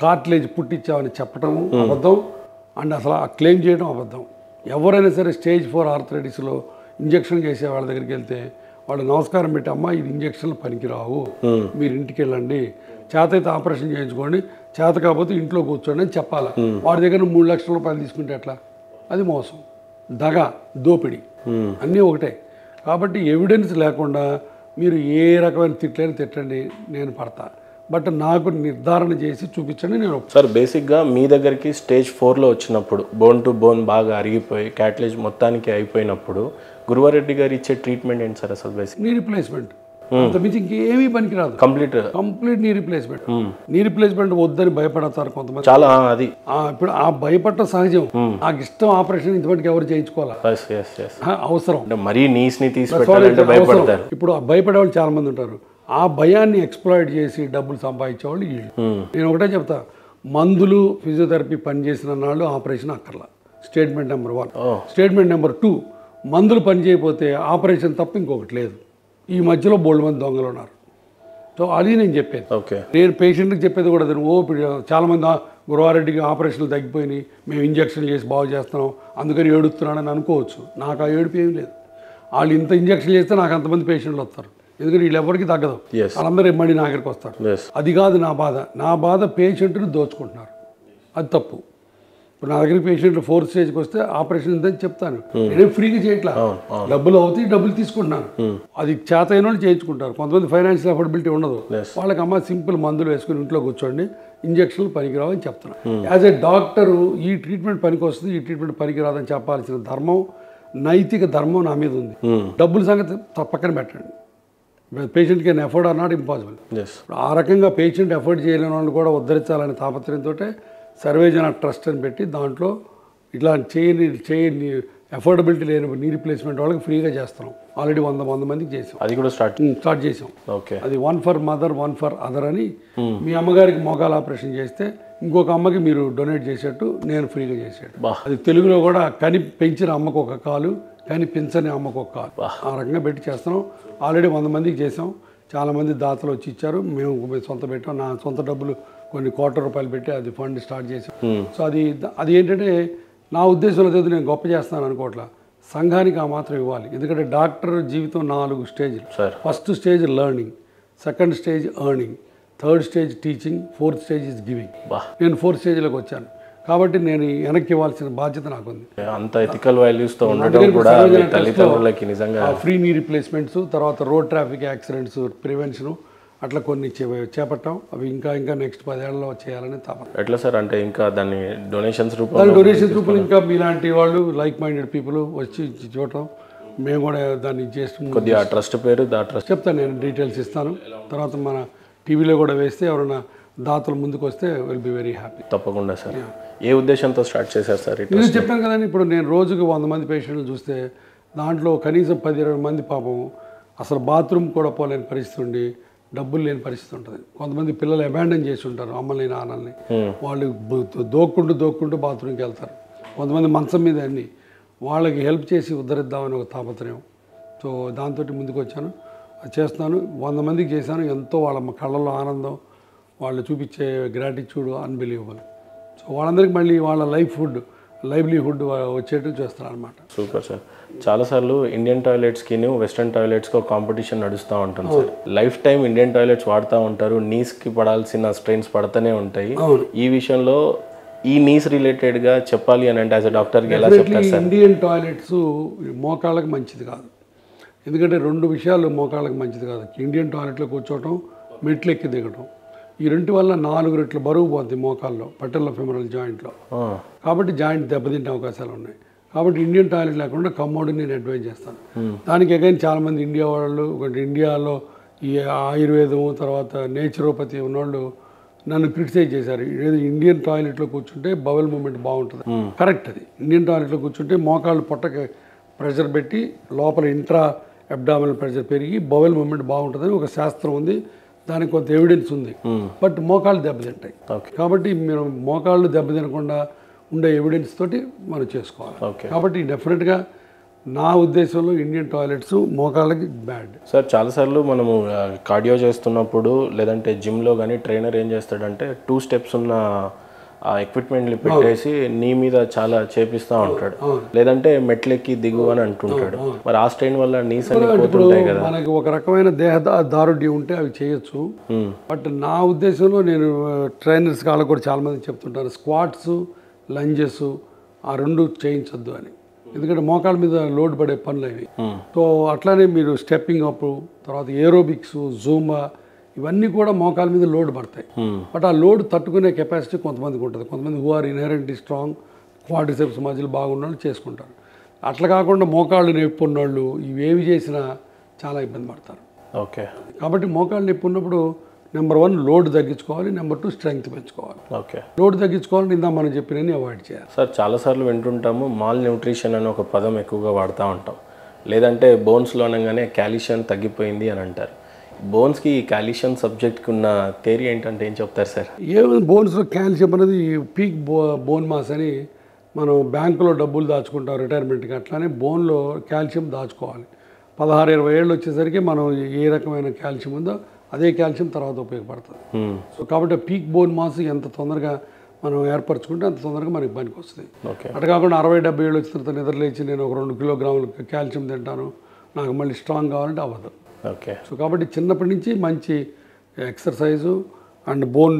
కార్టిలేజ్ పుట్టించామని చెప్పడము అబద్ధం, అండ్ అసలు ఆ క్లెయిమ్ చేయడం అబద్ధం. ఎవరైనా సరే స్టేజ్ 4 ఆర్థరైటిస్లో ఇంజక్షన్ చేసే వాళ్ళ దగ్గరికి వెళ్తే వాళ్ళు నమస్కారం పెట్టి, అమ్మ ఇది ఇంజక్షన్లు పనికిరావు, మీరు ఇంటికి వెళ్ళండి, చేత అయితే ఆపరేషన్ చేయించుకోండి, చేత కాకపోతే ఇంట్లో కూర్చోండి అని చెప్పాలి. వాడి దగ్గర 3 లక్షల రూపాయలు తీసుకుంటే ఎట్లా? అది మోసం, దగ, దోపిడీ అన్నీ ఒకటే. కాబట్టి ఎవిడెన్స్ లేకుండా మీరు ఏ రకమైన తిట్లైనా తిట్టండి, నేను పడతా. బట్ నాకు నిర్ధారణ చేసి చూపించండి, నేను సార్. బేసిక్గా మీ దగ్గరికి స్టేజ్ 4లో వచ్చినప్పుడు బోన్ టు బోన్ బాగా అరిగిపోయి క్యాట్లేజ్ మొత్తానికి అయిపోయినప్పుడు గురువారెడ్డి గారు ఇచ్చే ట్రీట్మెంట్ ఏంటి సార్? అసలు బేసిక్ నీ రిప్లేస్మెంట్, అంత మించి ఇంకేమీ పనికిరాదు. Complete knee replacement. Knee replacement వద్దని భయపడతారు కొంతమంది. చాలా అది ఇప్పుడు ఆ భయపడటం సహజం. నాకు ఇష్టం ఆపరేషన్ ఇంతవరకు ఎవరు చేయించుకోవాలి, అవసరం. మరీ నీస్ని భయపడతారు. ఇప్పుడు ఆ భయపడే వాళ్ళు చాలా మంది ఉంటారు. ఆ భయాన్ని ఎక్స్ప్లాయిట్ చేసి డబ్బులు సంపాదించేవాళ్ళు వీళ్ళు. నేను ఒకటే చెప్తా, మందులు ఫిజియోథెరపీ పనిచేసిన నాళ్ళు ఆపరేషన్ అక్కర్లా. Statement number 1. స్టేట్మెంట్ నెంబర్ 2, మందులు పనిచేయకపోతే ఆపరేషన్ తప్ప ఇంకొకటి లేదు. ఈ మధ్యలో బోల్డ్ మంది దొంగలు ఉన్నారు. సో అది నేను చెప్పేది. నేను పేషెంట్కి చెప్పేది కూడా చాలామంది గురువారెడ్డికి ఆపరేషన్లు తగ్గిపోయినాయి, మేము ఇంజక్షన్లు చేసి బాగు చేస్తున్నాం అందుకని ఏడుస్తున్నాడని అనుకోవచ్చు. నాకు ఆ ఏడుపు ఏమి లేదు. వాళ్ళు ఇంత ఇంజక్షన్ చేస్తే నాకు అంతమంది పేషెంట్లు వస్తారు, ఎందుకంటే వీళ్ళు ఎవరికి తగ్గదు. వాళ్ళందరూ మళ్ళీ నా దగ్గరికి వస్తారు. అది కాదు నా బాధ. నా బాధ పేషెంట్ని దోచుకుంటున్నారు, అది తప్పు. ఇప్పుడు నా దగ్గర పేషెంట్లు 4th స్టేజ్కి వస్తే ఆపరేషన్ ఉందని చెప్తాను. నేనేం ఫ్రీగా చేయట్లా, డబ్బులు అవుతాయి, డబ్బులు తీసుకుంటున్నాను. అది చేత అయిన వాళ్ళు చేయించుకుంటారు. కొంతమంది ఫైనాన్షియల్ అఫోర్డబిలిటీ ఉండదు, వాళ్ళకి అమ్మ సింపుల్ మందులు వేసుకుని ఇంట్లో కూర్చోండి, ఇంజక్షన్లు పనికిరావు అని చెప్తున్నాను. యాజ్ ఏ డాక్టరు ఈ ట్రీట్మెంట్ పనికి వస్తుంది, ఈ ట్రీట్మెంట్ పనికిరాదని చెప్పాల్సిన ధర్మం, నైతిక ధర్మం నా మీద ఉంది. డబ్బుల సంగతి పక్కన పెట్టండి. Patient can afford or not impossible. ఆ రకంగా పేషెంట్ అఫోర్డ్ చేయలేని వాళ్ళు కూడా ఉద్ధరించాలనే తాపత్రయంతో సర్వేజన ట్రస్ట్ అని పెట్టి దాంట్లో ఇట్లా చేయని అఫోర్డబిలిటీ లేని నీ రీప్లేస్మెంట్ వాళ్ళకి ఫ్రీగా చేస్తున్నాం. ఆల్రెడీ 100 మందికి చేసాం. అది కూడా స్టార్ట్ చేసాం. అది 1 ఫర్ మదర్ 1 ఫర్ అదర్ అని. మీ అమ్మగారికి మోకాల ఆపరేషన్ చేస్తే ఇంకొక అమ్మకి మీరు డొనేట్ చేసేట్టు నేను ఫ్రీగా చేసేట్టు. అది తెలుగులో కూడా కని పెంచిన అమ్మకు ఒక కాలు, కానీ పెంచని అమ్మకు ఒక కాలు, ఆ రకంగా పెట్టి చేస్తున్నాం. ఆల్రెడీ 100 మందికి చేసాం. చాలామంది దాతలు వచ్చి ఇచ్చారు, మేము సొంత పెట్టాం. నా సొంత డబ్బులు కొన్ని ₹1,000,000 పెట్టి అది ఫండ్ స్టార్ట్ చేసాం. సో అది ఏంటంటే నా ఉద్దేశంలో లేదు, నేను గొప్ప చేస్తాను అనుకోవట్లా. సంఘానికి ఆ మాత్రం ఇవ్వాలి. ఎందుకంటే డాక్టర్ జీవితం 4 స్టేజ్లు. First stage learning, second stage earning, third stage teaching, 4th stage is giving. నేను 4th స్టేజ్లోకి వచ్చాను. కాబట్టి నేను వెనక్కి ఇవ్వాల్సిన బాధ్యత నాకుంది. అంత ఎథికల్ వాల్యూస్తో ఉండడం కూడా మీ తల్లిదండ్రులకి నిజంగా. ఫ్రీ నీ రీప్లేస్మెంట్స్, తర్వాత రోడ్ ట్రాఫిక్ యాక్సిడెంట్స్ ప్రివెన్షను అట్లా కొన్ని చేపట్టాం. అవి ఇంకా ఇంకా నెక్స్ట్ 10 ఏళ్లలో చేయాలని తాపత్రయం. ఎట్లా సార్, అంటే ఇంకా దాన్ని డొనేషన్స్ దాని డొనేషన్ రూపంలో ఇంకా మీలాంటి వాళ్ళు లైక్ మైండెడ్ పీపుల్ వచ్చి చూడటం, మేము కూడా దాన్ని చేస్తాం. కొద్దిగా ట్రస్ట్ పేరు ట్రస్ట్ చెప్తాను, నేను డీటెయిల్స్ ఇస్తాను. తర్వాత మన టీవీలో కూడా వేస్తే ఎవరైనా దాతలు ముందుకు వస్తే విల్ బి వెరీ హ్యాపీ. తప్పకుండా సార్. ఏ ఉద్దేశంతో స్టార్ట్ చేశారు సార్? నేను చెప్పాను కదండి, ఇప్పుడు నేను రోజుకి 100 మంది పేషెంట్లు చూస్తే దాంట్లో కనీసం 10-20 మంది పాపం అసలు బాత్రూమ్ కూడా పోలేని పరిస్థితి ఉండి, డబ్బులు లేని పరిస్థితి ఉంటుంది. కొంతమంది పిల్లలు అబాండన్ చేసి ఉంటారు, అమ్మల్ని నాన్నల్ని. వాళ్ళు దోక్కుంటూ బాత్రూమ్కి వెళ్తారు. కొంతమంది మంచం మీద అన్ని వాళ్ళకి హెల్ప్ చేసి ఉద్ధరిద్దామని ఒక తాపత్రయం. సో దాంతో ముందుకు వచ్చాను, అది చేస్తున్నాను. 100 మందికి చేశాను. ఎంతో వాళ్ళ కళ్ళల్లో ఆనందం, వాళ్ళు చూపించే గ్రాటిట్యూడ్ అన్బిలీవబుల్. సో వాళ్ళందరికీ మళ్ళీ వాళ్ళ లైవ్లీహుడ్ వచ్చేట్టు చేస్తారు అనమాట. Super sir. చాలాసార్లు ఇండియన్ టాయిలెట్స్కి వెస్ట్రన్ టాయిలెట్స్కి ఒక కాంపిటీషన్ నడుస్తూ ఉంటుంది sir. Life time Indian toilets వాడుతూ ఉంటారు, నీస్కి పడాల్సిన స్ట్రెయిన్స్ పడుతూనే ఉంటాయి. ఈ విషయంలో ఈ నీస్ రిలేటెడ్గా చెప్పాలి అని అంటే యాజ్ అ డాక్టర్కి ఎలా చెప్తారు సార్? ఇండియన్ టాయిలెట్స్ మోకాళ్ళకి మంచిది కాదు. ఎందుకంటే 2 విషయాలు మోకాళ్ళకి మంచిది కాదు. ఇండియన్ టాయిలెట్లో కూర్చోవటం, మెట్లు ఎక్కి దిగటం. ఈ 2 వల్ల 4 రెట్లు బరువు పోతుంది మోకాల్లో, పట్టెల్లో ఫెమరల్ జాయింట్లో. కాబట్టి జాయింట్ దెబ్బతింటే అవకాశాలు ఉన్నాయి. కాబట్టి ఇండియన్ టాయిలెట్ లేకుండా కమ్మోడ్ నేను అడ్వైజ్ చేస్తాను. దానికి అగైన్ చాలామంది ఇండియా వాళ్ళు, ఒకటి ఇండియాలో ఈ ఆయుర్వేదం తర్వాత నేచురోపతి ఉన్నోళ్ళు నన్ను క్రిటిసైజ్ చేశారు. ఏదో ఇండియన్ టాయిలెట్లో కూర్చుంటే బవెల్ మూమెంట్ బాగుంటుంది. కరెక్ట్, అది ఇండియన్ టాయిలెట్లో కూర్చుంటే మోకాళ్ళు పొట్టకి ప్రెషర్ పెట్టి లోపల ఇంట్రా అబ్డామినల్ ప్రెషర్ పెరిగి బవెల్ మూమెంట్ బాగుంటుందని ఒక శాస్త్రం ఉంది, దానికి కొంత ఎవిడెన్స్ ఉంది. బట్ మోకాళ్ళు దెబ్బతింటాయి. కాబట్టి మీరు మోకాళ్ళు దెబ్బతినకుండా ఉండే ఎవిడెన్స్ తోటి మనం చేసుకోవాలి. కాబట్టి డెఫినెట్గా నా ఉద్దేశంలో ఇండియన్ టాయిలెట్స్ మోకాళ్ళకి బ్యాడ్. సార్ చాలాసార్లు మనము కార్డియో చేస్తున్నప్పుడు లేదంటే జిమ్లో కానీ ట్రైనర్ ఏం చేస్తాడంటే 2 స్టెప్స్ ఉన్న ఆ ఎక్విప్మెంట్లు పెట్టేసి నీ మీద చాలా చేపిస్తూ ఉంటాడు, లేదంటే మెట్లెక్కి దిగు అని అంటుంటాడు. మరి ఆ స్ట్రెయిన్ వల్ల నీస్ అన్ని పోతుంటాయి కదా. మనకి ఒక రకమైన దేహ దారుఢ్యం ఉంటే అవి చేయొచ్చు. బట్ నా ఉద్దేశంలో నేను ట్రైనర్స్ వాళ్ళకు కూడా చాలామంది చెప్తుంటాను, స్క్వాట్స్ లంజెస్ ఆ 2 చేయించొద్దు అని. ఎందుకంటే మోకాళ్ళ మీద లోడ్ పడే పనులు అవి. సో అట్లానే మీరు స్టెప్పింగ్ అప్, తర్వాత ఏరోబిక్స్, జూంబా, ఇవన్నీ కూడా మోకాళ్ళ మీద లోడ్ పడతాయి. బట్ ఆ లోడ్ తట్టుకునే కెపాసిటీ కొంతమందికి ఉంటుంది. కొంతమంది who are inherently strong, quadriceps మధ్యలో బాగున్న వాళ్ళు చేసుకుంటారు. అట్లా కాకుండా మోకాళ్ళు నొప్పి ఉన్నోళ్ళు ఇవేవి చేసినా చాలా ఇబ్బంది పడతారు. ఓకే. కాబట్టి మోకాళ్ళు నొప్పి ఉన్నప్పుడు నెంబర్ 1 లోడ్ తగ్గించుకోవాలి, నెంబర్ 2 స్ట్రెంగ్త్ పెంచుకోవాలి. ఓకే. లోడ్ తగ్గించుకోవాలని ఇందా మనం చెప్పినవి అవాయిడ్ చేయాలి. సార్ చాలాసార్లు వింటుంటాము మాల్ న్యూట్రిషన్ అని ఒక పదం ఎక్కువగా వాడుతూ ఉంటాం, లేదంటే బోన్స్లో అనగానే కాల్షియం తగ్గిపోయింది అని అంటారు. బోన్స్కి ఈ కాల్షియం సబ్జెక్ట్కి ఉన్న థియరీ ఏంటంటే ఏం చెప్తారు సార్? ఏమైనా బోన్స్లో కాల్షియం అనేది పీక్ బోన్ మాస్ అని మనం బ్యాంకులో డబ్బులు దాచుకుంటాం రిటైర్మెంట్కి, అట్లానే బోన్లో కాల్షియం దాచుకోవాలి. 16-20 ఏళ్ళు వచ్చేసరికి మనం ఏ రకమైన కాల్షియం ఉందో అదే కాల్షియం తర్వాత ఉపయోగపడుతుంది. సో కాబట్టి పీక్ బోన్ మాస్ ఎంత తొందరగా మనం ఏర్పరచుకుంటే అంత తొందరగా మనకి పనికి వస్తుంది. అటు కాకుండా 60-70 ఏళ్ళు వచ్చిన తర్వాత నిద్రలేచి నేను ఒక 2 కిలోగ్రాములు కాల్షియం తింటాను, నాకు మళ్ళీ స్ట్రాంగ్ కావాలంటే అవ్వదు. ఓకే. సో కాబట్టి చిన్నప్పటి నుంచి మంచి ఎక్సర్సైజు అండ్ బోన్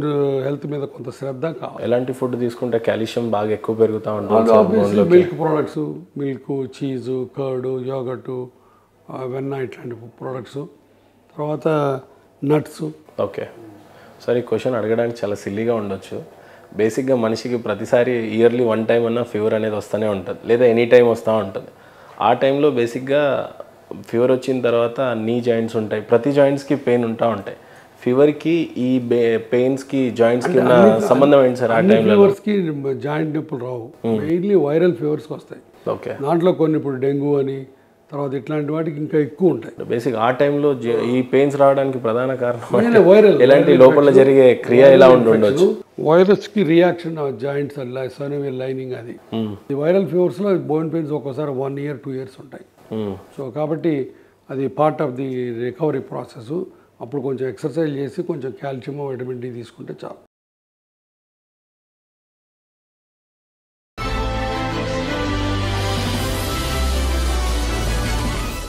హెల్త్ మీద కొంత శ్రద్ధ కావాలి. ఎలాంటి ఫుడ్ తీసుకుంటే కాల్షియం బాగా ఎక్కువ పెరుగుతూ ఉంటుంది? Milk products, milk, cheese, curd, yoghurt, వెన్న, ఇట్లాంటి ప్రోడక్ట్స్, తర్వాత నట్స్. ఓకే. సార్ ఈ క్వశ్చన్ అడగడానికి చాలా సిల్లీగా ఉండొచ్చు. బేసిక్గా మనిషికి ప్రతిసారి ఇయర్లీ 1 టైం అన్న ఫీవర్ అనేది వస్తూనే ఉంటుంది, లేదా ఎనీ టైం వస్తూ ఉంటుంది. ఆ టైంలో బేసిక్గా ఫీవర్ వచ్చిన తర్వాత నీ జాయింట్స్ ఉంటాయి, ప్రతి జాయింట్స్కి పెయిన్ ఉంటూ ఉంటాయి. ఫీవర్కి ఈ పెయిన్స్కి జాయింట్స్కి ఉన్న సంబంధం ఏంటి సార్? ఆ టైంలో ఫీవర్స్కి జాయింట్ నొప్పులు రావు, మెయిన్లీ వైరల్ ఫీవర్స్కి వస్తాయి. ఓకే. దాంట్లో కొన్ని ఇప్పుడు డెంగ్యూ అని తర్వాత ఇట్లాంటి వాటికి ఇంకా ఎక్కువ ఉంటాయి. బేసిక్ ఆ టైంలో ఈ పెయిన్స్ రావడానికి ప్రధాన కారణం వైరల్, ఎలాంటి లోపల జరిగే క్రియ ఎలా ఉండొచ్చు? వైరస్కి రియాక్షన్ జాయింట్స్ సర్వైవల్ లైనింగ్ అది. ఈ వైరల్ ఫీవర్స్లో బోన్ పెయిన్స్ ఒక్కోసారి 1 year 2 years ఉంటాయి. సో కాబట్టి అది part of the recovery process. అప్పుడు కొంచెం ఎక్సర్సైజ్ చేసి కొంచెం కాల్షియం, విటమిన్ డి తీసుకుంటే చాలు.